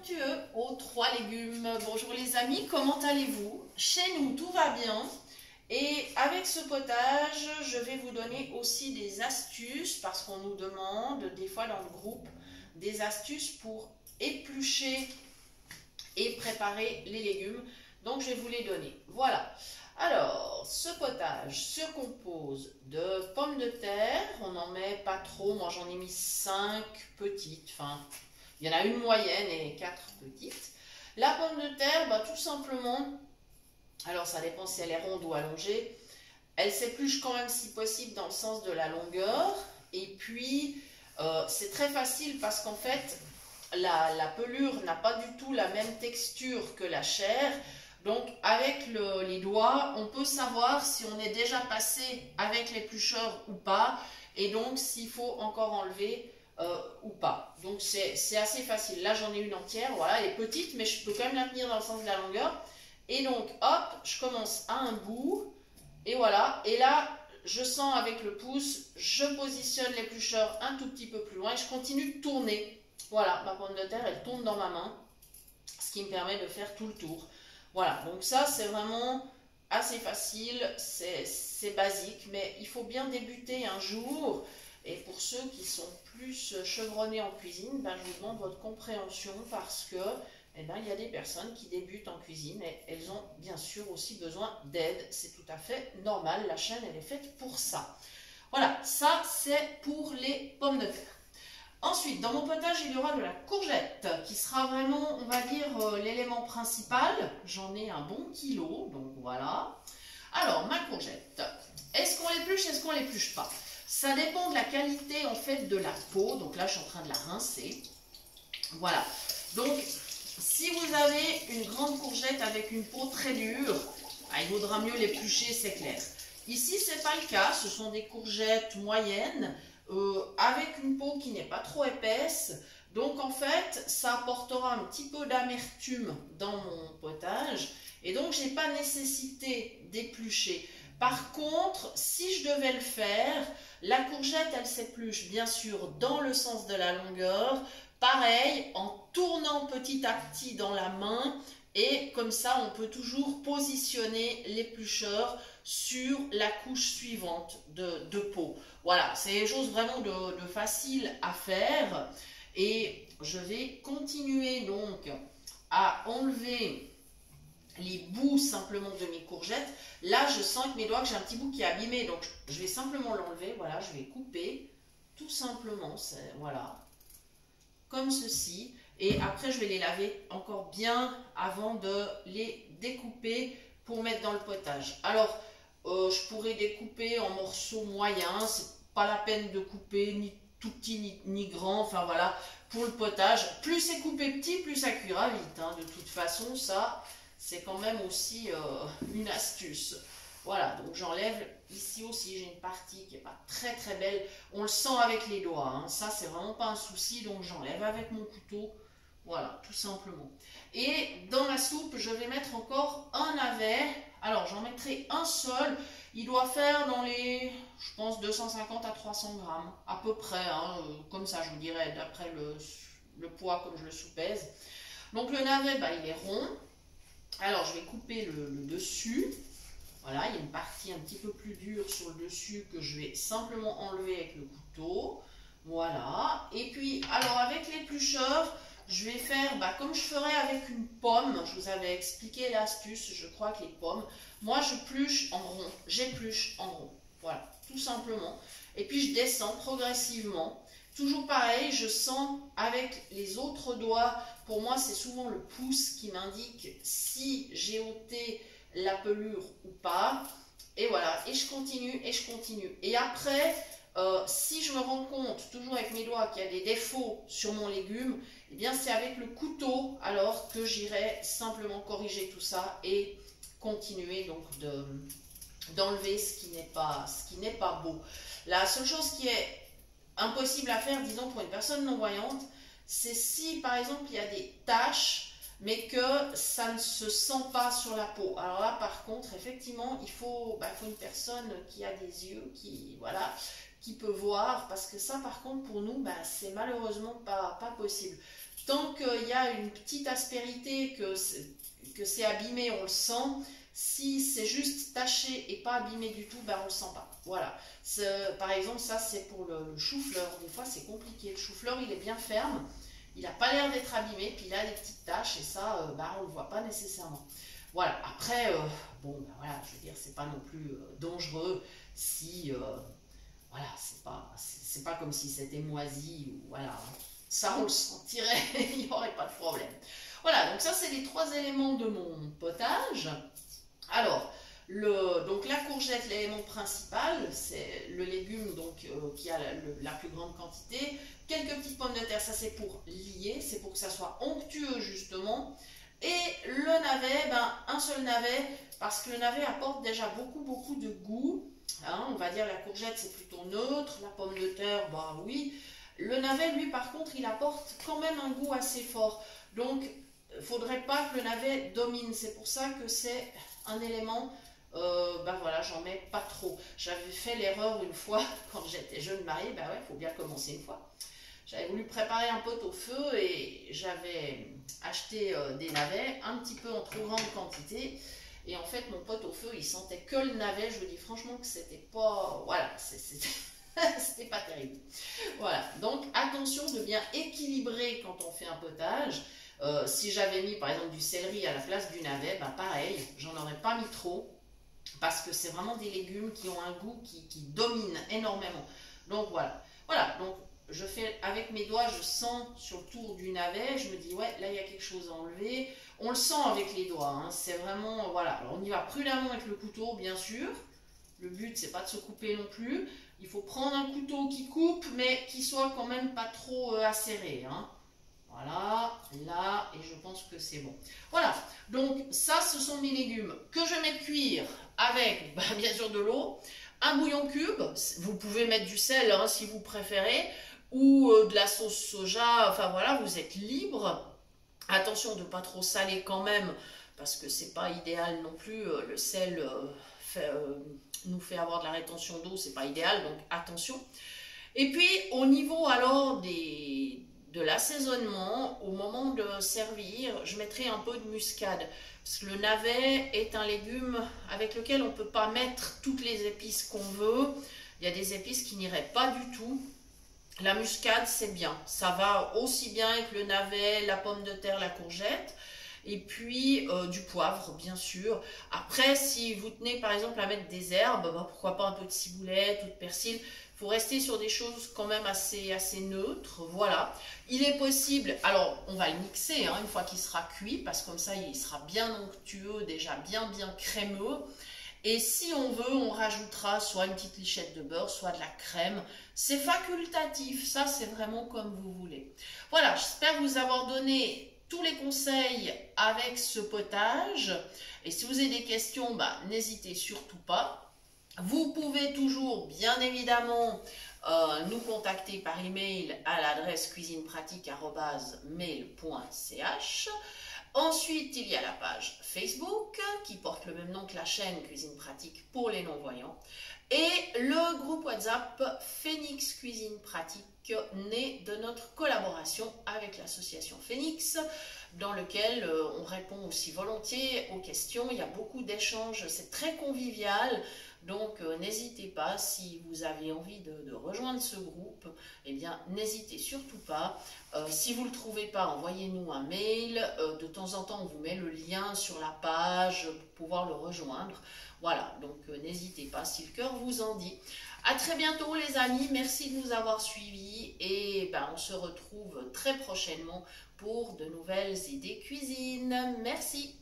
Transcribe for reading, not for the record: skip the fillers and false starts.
Fructueux aux 3 légumes. Bonjour les amis, comment allez-vous? Chez nous, tout va bien. Et avec ce potage, je vais vous donner aussi des astuces parce qu'on nous demande des fois dans le groupe des astuces pour éplucher et préparer les légumes. Donc je vais vous les donner. Voilà. Alors, ce potage se compose de pommes de terre. On n'en met pas trop. Moi, j'en ai mis 5 petites. Enfin, il y en a une moyenne et 4 petites. La pomme de terre, tout simplement, alors ça dépend si elle est ronde ou allongée. Elle s'épluche quand même si possible dans le sens de la longueur. Et puis, c'est très facile parce qu'en fait, la pelure n'a pas du tout la même texture que la chair. Donc avec les doigts, on peut savoir si on est déjà passé avec l'éplucheur ou pas, et donc s'il faut encore enlever ou pas. Donc c'est assez facile. Là j'en ai une entière, voilà, elle est petite, mais je peux quand même la tenir dans le sens de la longueur. Et donc hop, je commence à un bout, et voilà, et là je sens avec le pouce, je positionne l'éplucheur un tout petit peu plus loin, et je continue de tourner. Voilà, ma pomme de terre, elle tombe dans ma main, ce qui me permet de faire tout le tour. Voilà, donc ça c'est vraiment assez facile, c'est basique, mais il faut bien débuter un jour. Et pour ceux qui sont plus chevronnés en cuisine, je vous demande votre compréhension parce que il y a des personnes qui débutent en cuisine et elles ont bien sûr aussi besoin d'aide. C'est tout à fait normal, la chaîne elle est faite pour ça. Voilà, ça c'est pour les pommes de terre. Ensuite, dans mon potage, il y aura de la courgette qui sera vraiment, on va dire, l'élément principal. J'en ai un bon kilo, donc voilà. Alors, ma courgette, est-ce qu'on l'épluche, est-ce qu'on l'épluche pas? Ça dépend de la qualité, en fait, de la peau. Donc là, je suis en train de la rincer. Voilà. Donc, si vous avez une grande courgette avec une peau très dure, il vaudra mieux l'éplucher, c'est clair. Ici, ce n'est pas le cas. Ce sont des courgettes moyennes. Avec une peau qui n'est pas trop épaisse, donc en fait ça apportera un petit peu d'amertume dans mon potage et donc j'ai pas nécessité d'éplucher. Par contre, si je devais le faire, la courgette elle s'épluche bien sûr dans le sens de la longueur, pareil en tournant petit à petit dans la main. Et comme ça, on peut toujours positionner l'éplucheur sur la couche suivante de peau. Voilà, c'est des choses vraiment de facile à faire. Et je vais continuer donc à enlever les bouts simplement de mes courgettes. Là, je sens avec mes doigts que j'ai un petit bout qui est abîmé. Donc, je vais simplement l'enlever. Voilà, je vais couper tout simplement. Voilà, comme ceci. Et après, je vais les laver encore bien avant de les découper pour mettre dans le potage. Alors, je pourrais découper en morceaux moyens. C'est pas la peine de couper ni tout petit ni grand. Enfin voilà, pour le potage. Plus c'est coupé petit, plus ça cuira vite. Hein. De toute façon, ça, c'est quand même aussi une astuce. Voilà, donc j'enlève ici aussi, j'ai une partie qui n'est pas très très belle. On le sent avec les doigts. Hein. Ça, c'est vraiment pas un souci. Donc j'enlève avec mon couteau. Voilà, tout simplement. Et dans la soupe, je vais mettre encore un navet. Alors, j'en mettrai un seul. Il doit faire dans les, je pense, 250 à 300 grammes. À peu près, hein, comme ça, je vous dirais, d'après le poids, comme je le soupèse. Donc, le navet, il est rond. Alors, je vais couper le dessus. Voilà, il y a une partie un petit peu plus dure sur le dessus que je vais simplement enlever avec le couteau. Voilà. Et puis, alors, avec l'éplucheur, je vais faire comme je ferais avec une pomme. Je vous avais expliqué l'astuce, je crois que les pommes. Moi, j'épluche en rond. J'épluche en rond. Voilà, tout simplement. Et puis, je descends progressivement. Toujours pareil, je sens avec les autres doigts. Pour moi, c'est souvent le pouce qui m'indique si j'ai ôté la pelure ou pas. Et voilà, et je continue, et je continue. Et après, si je me rends compte, toujours avec mes doigts, qu'il y a des défauts sur mon légume, eh bien c'est avec le couteau alors que j'irai simplement corriger tout ça et continuer donc d'enlever ce qui n'est pas beau. La seule chose qui est impossible à faire, disons pour une personne non-voyante, c'est si par exemple il y a des taches mais que ça ne se sent pas sur la peau. Alors là par contre effectivement il faut une personne qui a des yeux, qui peut voir, parce que ça par contre pour nous c'est malheureusement pas possible. Tant qu'il y a une petite aspérité, que c'est abîmé, on le sent. Si c'est juste taché et pas abîmé du tout, ben on le sent pas. Voilà. Par exemple, ça c'est pour le chou-fleur. Des fois c'est compliqué. Le chou-fleur il est bien ferme, il n'a pas l'air d'être abîmé, puis il a des petites taches et ça, on ne le voit pas nécessairement. Voilà. Après, bon, ben voilà, je veux dire, c'est pas non plus dangereux si, voilà, c'est pas comme si c'était moisi ou voilà. Ça, on le sentirait, il n'y aurait pas de problème. Voilà, donc ça, c'est les 3 éléments de mon potage. Alors, donc la courgette, l'élément principal, c'est le légume donc, qui a la plus grande quantité. Quelques petites pommes de terre, ça c'est pour lier, c'est pour que ça soit onctueux justement. Et le navet, ben, un seul navet, parce que le navet apporte déjà beaucoup de goût. Hein, on va dire la courgette c'est plutôt neutre, la pomme de terre, bah oui. Le navet, lui, par contre, il apporte quand même un goût assez fort. Donc, il ne faudrait pas que le navet domine. C'est pour ça que c'est un élément, ben voilà, j'en mets pas trop. J'avais fait l'erreur une fois, quand j'étais jeune mariée, ben ouais, il faut bien commencer une fois. J'avais voulu préparer un pot-au-feu et j'avais acheté des navets, un petit peu en trop grande quantité. Et en fait, mon pot-au-feu, il sentait que le navet. Je vous dis franchement que c'était pas... Voilà, c'était pas terrible. Voilà, donc attention de bien équilibrer quand on fait un potage. Si j'avais mis par exemple du céleri à la place du navet, ben pareil, j'en aurais pas mis trop parce que c'est vraiment des légumes qui ont un goût qui domine énormément. Donc voilà, donc je fais avec mes doigts, je sens sur le tour du navet, je me dis ouais, là il y a quelque chose à enlever. On le sent avec les doigts, hein, c'est vraiment, voilà. Alors on y va prudemment avec le couteau, bien sûr. Le but, c'est pas de se couper non plus. Il faut prendre un couteau qui coupe, mais qui soit quand même pas trop acéré. Hein. Voilà, là, et je pense que c'est bon. Voilà, donc ça, ce sont mes légumes que je mets cuire avec, bien sûr, de l'eau, un bouillon cube. Vous pouvez mettre du sel hein, si vous préférez, ou de la sauce soja. Enfin voilà, vous êtes libre. Attention de ne pas trop saler quand même, parce que c'est pas idéal non plus. Le sel nous fait avoir de la rétention d'eau, c'est pas idéal, donc attention. Et puis au niveau alors de l'assaisonnement, au moment de servir, je mettrai un peu de muscade. Parce que le navet est un légume avec lequel on ne peut pas mettre toutes les épices qu'on veut. Il y a des épices qui n'iraient pas du tout. La muscade, c'est bien. Ça va aussi bien avec le navet, la pomme de terre, la courgette. Et puis du poivre, bien sûr. Après, si vous tenez par exemple à mettre des herbes, bah, pourquoi pas un peu de ciboulette ou de persil. Il faut rester sur des choses quand même assez neutres. Voilà. Il est possible, alors on va le mixer hein, une fois qu'il sera cuit, parce que comme ça il sera bien onctueux, déjà bien crémeux. Et si on veut, on rajoutera soit une petite lichette de beurre, soit de la crème. C'est facultatif, ça c'est vraiment comme vous voulez. Voilà, j'espère vous avoir donné tous les conseils avec ce potage. Et si vous avez des questions, bah, n'hésitez surtout pas. Vous pouvez toujours, bien évidemment, nous contacter par email à l'adresse cuisinepratique@mail.ch. Ensuite, il y a la page Facebook qui porte le même nom que la chaîne Cuisine Pratique pour les non-voyants. Et le groupe WhatsApp Phoenix Cuisine Pratique, né de notre collaboration avec l'association Phoenix, dans lequel on répond aussi volontiers aux questions. Il y a beaucoup d'échanges, c'est très convivial. Donc n'hésitez pas, si vous avez envie de rejoindre ce groupe, eh bien n'hésitez surtout pas. Si vous ne le trouvez pas, envoyez-nous un mail. De temps en temps, on vous met le lien sur la page pour pouvoir le rejoindre. Voilà, donc n'hésitez pas si le cœur vous en dit. À très bientôt les amis, merci de nous avoir suivis et ben, on se retrouve très prochainement pour de nouvelles idées cuisine. Merci.